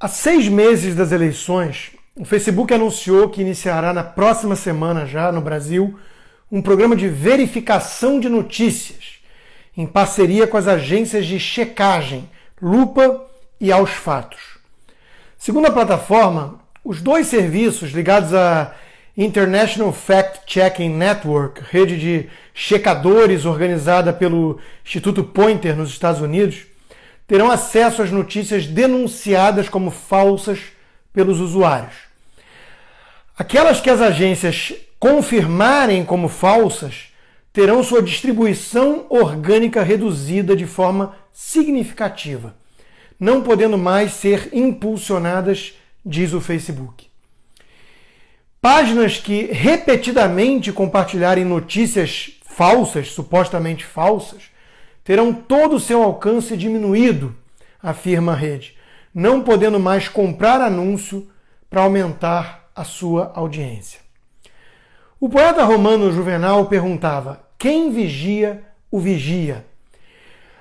Há 6 meses das eleições, o Facebook anunciou que iniciará na próxima semana já no Brasil um programa de verificação de notícias em parceria com as agências de checagem Lupa e Aos Fatos. Segundo a plataforma, os dois serviços ligados à International Fact Checking Network, rede de checadores organizada pelo Instituto Poynter nos Estados Unidos, terão acesso às notícias denunciadas como falsas pelos usuários. Aquelas que as agências confirmarem como falsas terão sua distribuição orgânica reduzida de forma significativa, não podendo mais ser impulsionadas, diz o Facebook. Páginas que repetidamente compartilharem notícias falsas, supostamente falsas, terão todo o seu alcance diminuído, afirma a rede, não podendo mais comprar anúncio para aumentar a sua audiência. O poeta romano Juvenal perguntava: quem vigia o vigia?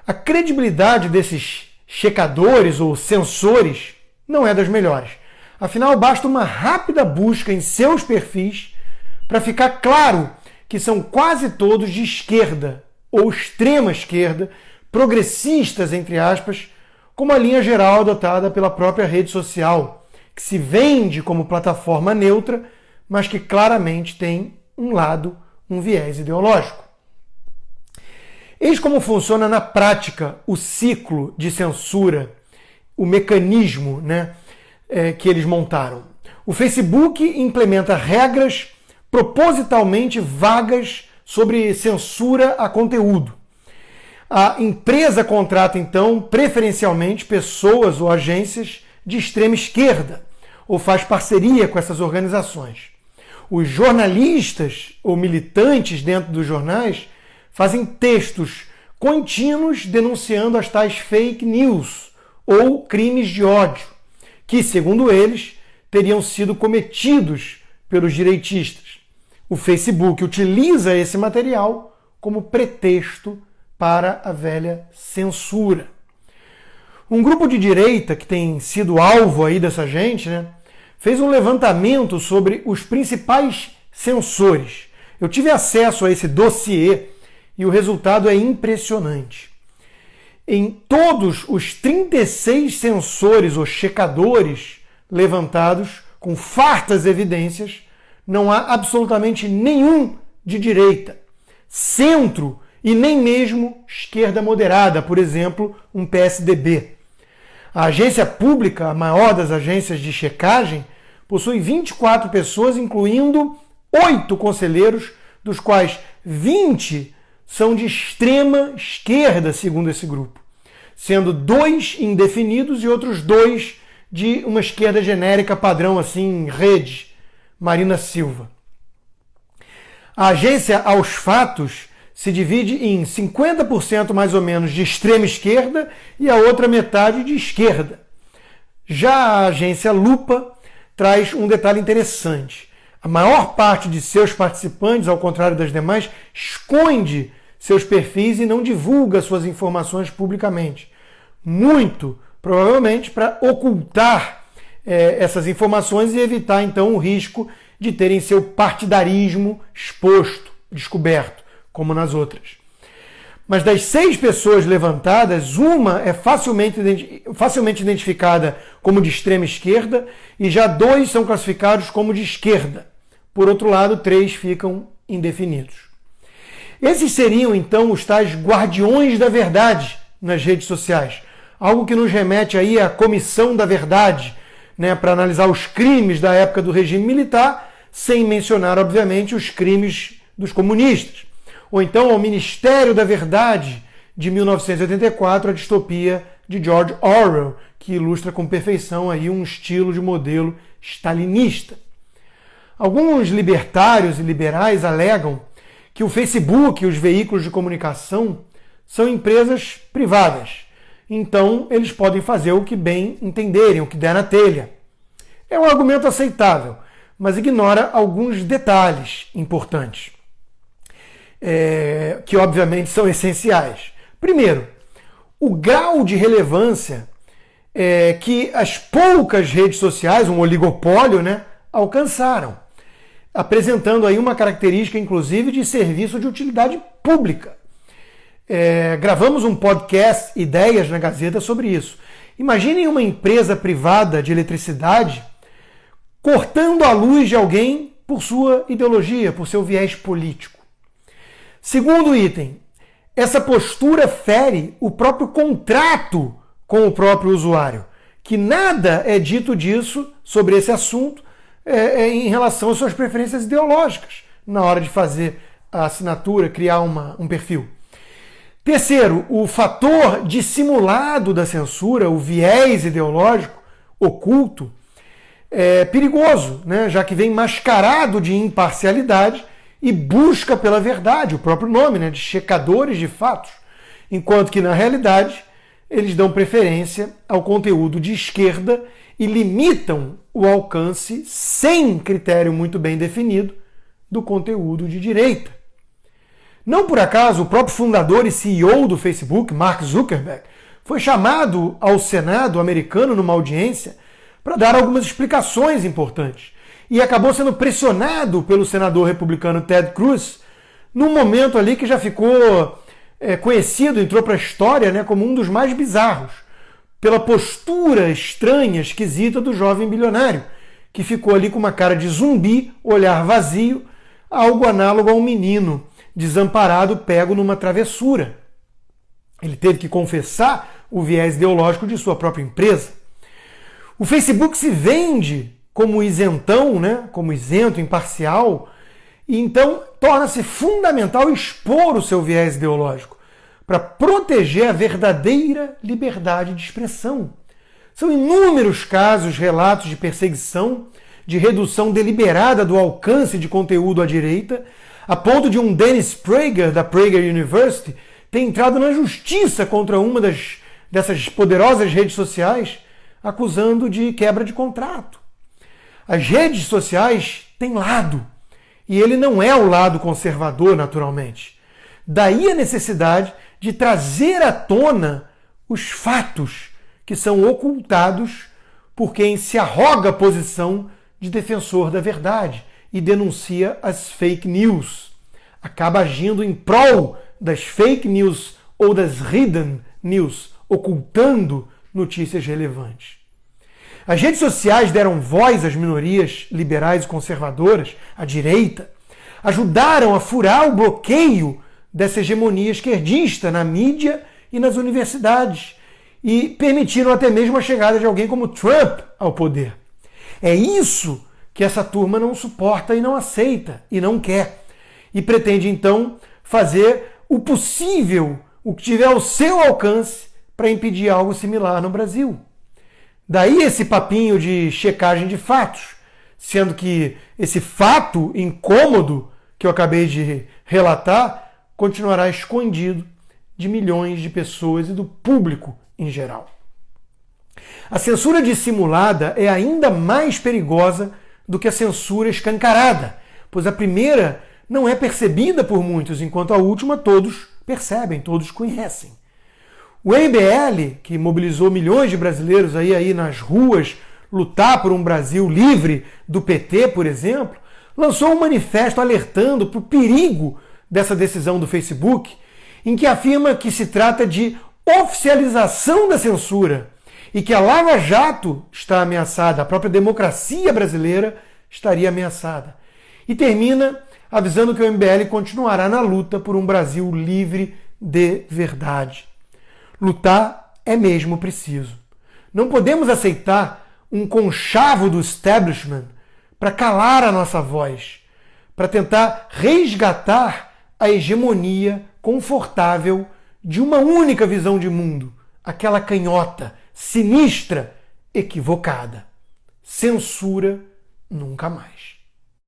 A credibilidade desses checadores ou censores não é das melhores. Afinal, basta uma rápida busca em seus perfis para ficar claro que são quase todos de esquerda ou extrema esquerda, progressistas, entre aspas, como a linha geral adotada pela própria rede social, que se vende como plataforma neutra, mas que claramente tem um lado, um viés ideológico. Eis como funciona na prática o ciclo de censura, o mecanismo, que eles montaram. O Facebook implementa regras propositalmente vagas sobre censura a conteúdo. A empresa contrata, então, preferencialmente pessoas ou agências de extrema esquerda, ou faz parceria com essas organizações. Os jornalistas ou militantes dentro dos jornais fazem textos contínuos denunciando as tais fake news ou crimes de ódio, que, segundo eles, teriam sido cometidos pelos direitistas. O Facebook utiliza esse material como pretexto para a velha censura. Um grupo de direita que tem sido alvo aí dessa gente, fez um levantamento sobre os principais censores. Eu tive acesso a esse dossiê e o resultado é impressionante. Em todos os 36 censores ou checadores levantados com fartas evidências, não há absolutamente nenhum de direita, centro e nem mesmo esquerda moderada, por exemplo, um PSDB. A agência pública, a maior das agências de checagem, possui 24 pessoas, incluindo 8 conselheiros, dos quais 20 são de extrema esquerda, segundo esse grupo, sendo 2 indefinidos e outros 2 de uma esquerda genérica padrão, assim, em rede, Marina Silva. A agência Aos Fatos se divide em 50% mais ou menos de extrema esquerda e a outra metade de esquerda. Já a agência Lupa traz um detalhe interessante. A maior parte de seus participantes, ao contrário das demais, esconde seus perfis e não divulga suas informações publicamente. Muito provavelmente para ocultar essas informações e evitar, então, o risco de terem seu partidarismo exposto, descoberto, como nas outras. Mas das 6 pessoas levantadas, uma é facilmente identificada como de extrema esquerda e já 2 são classificados como de esquerda. Por outro lado, 3 ficam indefinidos. Esses seriam, então, os tais guardiões da verdade nas redes sociais. Algo que nos remete aí à Comissão da Verdade, para analisar os crimes da época do regime militar, sem mencionar, obviamente, os crimes dos comunistas. Ou então ao Ministério da Verdade, de 1984, a distopia de George Orwell, que ilustra com perfeição aí um estilo de modelo stalinista. Alguns libertários e liberais alegam que o Facebook e os veículos de comunicação são empresas privadas. Então, eles podem fazer o que bem entenderem, o que der na telha. É um argumento aceitável, mas ignora alguns detalhes importantes, que obviamente são essenciais. Primeiro, o grau de relevância que as poucas redes sociais, um oligopólio, né, alcançaram, apresentando aí uma característica, inclusive, de serviço de utilidade pública. Gravamos um podcast, Ideias, na Gazeta, sobre isso. Imaginem uma empresa privada de eletricidade cortando a luz de alguém por sua ideologia, por seu viés político. Segundo item, essa postura fere o próprio contrato com o próprio usuário, que nada é dito disso, sobre esse assunto, em relação às suas preferências ideológicas, na hora de fazer a assinatura, criar um perfil. Terceiro, o fator dissimulado da censura, o viés ideológico oculto, é perigoso, né? Já que vem mascarado de imparcialidade e busca pela verdade, o próprio nome, né? De checadores de fatos, enquanto que, na realidade, eles dão preferência ao conteúdo de esquerda e limitam o alcance, sem critério muito bem definido, do conteúdo de direita. Não por acaso, o próprio fundador e CEO do Facebook, Mark Zuckerberg, foi chamado ao Senado americano numa audiência para dar algumas explicações importantes e acabou sendo pressionado pelo senador republicano Ted Cruz num momento ali que já ficou conhecido, entrou para a história, né, como um dos mais bizarros, pela postura estranha, esquisita do jovem bilionário, que ficou ali com uma cara de zumbi, olhar vazio, algo análogo a um menino desamparado pego numa travessura. Ele teve que confessar o viés ideológico de sua própria empresa. O Facebook se vende como isentão, né, como isento, imparcial, e então torna-se fundamental expor o seu viés ideológico para proteger a verdadeira liberdade de expressão. São inúmeros casos, relatos de perseguição, de redução deliberada do alcance de conteúdo à direita, a ponto de um Dennis Prager, da Prager University, ter entrado na justiça contra uma dessas poderosas redes sociais, acusando de quebra de contrato. As redes sociais têm lado, e ele não é o lado conservador, naturalmente. Daí a necessidade de trazer à tona os fatos que são ocultados por quem se arroga a posição de defensor da verdade e denuncia as fake news. Acaba agindo em prol das fake news ou das hidden news, ocultando notícias relevantes. As redes sociais deram voz às minorias liberais e conservadoras, à direita, ajudaram a furar o bloqueio dessa hegemonia esquerdista na mídia e nas universidades e permitiram até mesmo a chegada de alguém como Trump ao poder. É isso que essa turma não suporta e não aceita e não quer. E pretende então fazer o possível, o que tiver ao seu alcance, para impedir algo similar no Brasil. Daí esse papinho de checagem de fatos, sendo que esse fato incômodo que eu acabei de relatar continuará escondido de milhões de pessoas e do público em geral. A censura dissimulada é ainda mais perigosa do que a censura escancarada, pois a primeira não é percebida por muitos, enquanto a última todos percebem, todos conhecem. O MBL, que mobilizou milhões de brasileiros aí nas ruas, lutar por um Brasil livre do PT, por exemplo, lançou um manifesto alertando para o perigo dessa decisão do Facebook, em que afirma que se trata de oficialização da censura e que a Lava Jato está ameaçada, a própria democracia brasileira estaria ameaçada. E termina avisando que o MBL continuará na luta por um Brasil livre de verdade. Lutar é mesmo preciso. Não podemos aceitar um conchavo do establishment para calar a nossa voz, para tentar resgatar a hegemonia confortável de uma única visão de mundo, aquela canhota, sinistra, equivocada. Censura nunca mais.